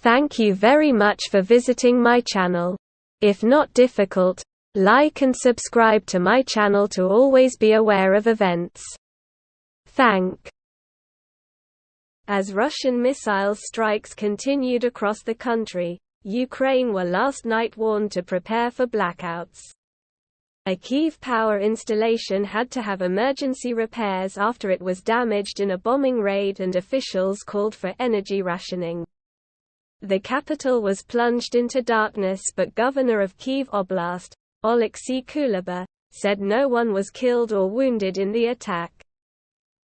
Thank you very much for visiting my channel. If not difficult, like and subscribe to my channel to always be aware of events. As Russian missile strikes continued across the country, Ukraine were last night warned to prepare for blackouts. A Kyiv power installation had to have emergency repairs after it was damaged in a bombing raid, and officials called for energy rationing. The capital was plunged into darkness, but Governor of Kyiv Oblast, Oleksiy Kuleba, said no one was killed or wounded in the attack.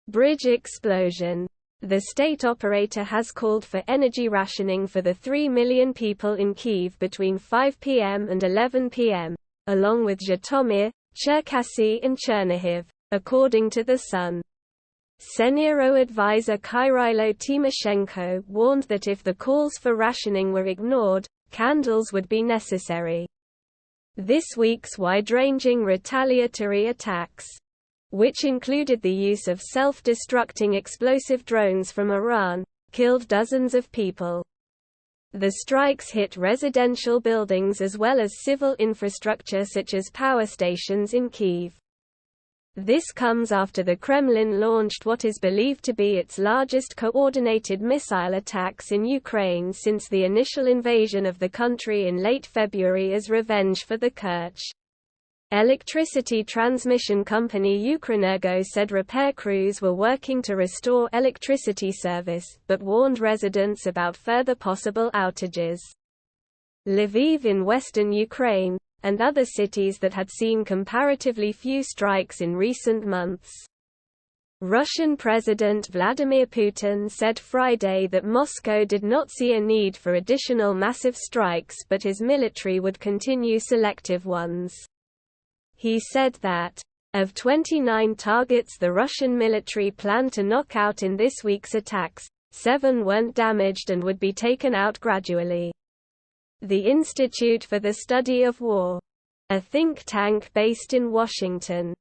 Bridge explosion. The state operator has called for energy rationing for the 3 million people in Kyiv between 5 p.m. and 11 p.m., along with Zhytomyr, Cherkasy and Chernihiv, according to The Sun. Senior advisor Kyrylo Tymoshenko warned that if the calls for rationing were ignored, candles would be necessary. This week's wide-ranging retaliatory attacks, which included the use of self-destructing explosive drones from Iran, killed dozens of people. The strikes hit residential buildings as well as civil infrastructure such as power stations in Kyiv. This comes after the Kremlin launched what is believed to be its largest coordinated missile attacks in Ukraine since the initial invasion of the country in late February as revenge for the Kerch. Electricity transmission company Ukrenergo said repair crews were working to restore electricity service, but warned residents about further possible outages. Lviv in western Ukraine, and other cities that had seen comparatively few strikes in recent months. Russian President Vladimir Putin said Friday that Moscow did not see a need for additional massive strikes, but his military would continue selective ones. He said that, of 29 targets the Russian military planned to knock out in this week's attacks, 7 weren't damaged and would be taken out gradually. The Institute for the Study of War, a think tank based in Washington,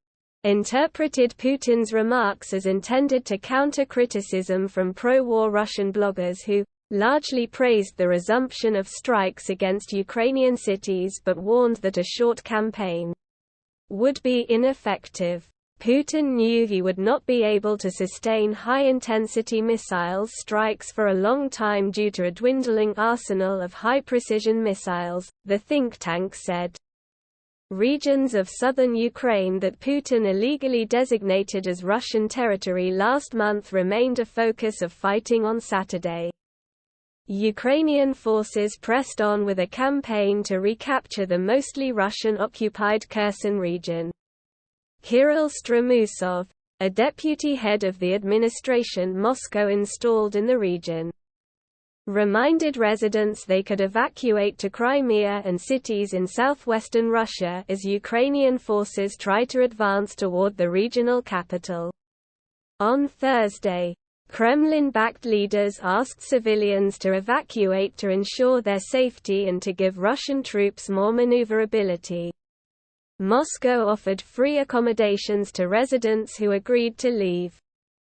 interpreted Putin's remarks as intended to counter criticism from pro-war Russian bloggers who largely praised the resumption of strikes against Ukrainian cities but warned that a short campaign would be ineffective. Putin knew he would not be able to sustain high-intensity missile strikes for a long time due to a dwindling arsenal of high-precision missiles, the think tank said. Regions of southern Ukraine that Putin illegally designated as Russian territory last month remained a focus of fighting on Saturday. Ukrainian forces pressed on with a campaign to recapture the mostly Russian-occupied Kherson region. Kirill Stroumusov, a deputy head of the administration Moscow installed in the region, reminded residents they could evacuate to Crimea and cities in southwestern Russia as Ukrainian forces try to advance toward the regional capital. On Thursday, Kremlin-backed leaders asked civilians to evacuate to ensure their safety and to give Russian troops more maneuverability. Moscow offered free accommodations to residents who agreed to leave.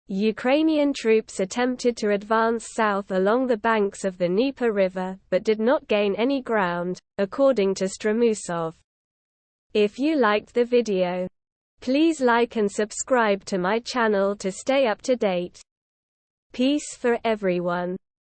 Ukrainian troops attempted to advance south along the banks of the Dnieper River, but did not gain any ground, according to Stroumusov. If you liked the video, please like and subscribe to my channel to stay up to date. Peace for everyone.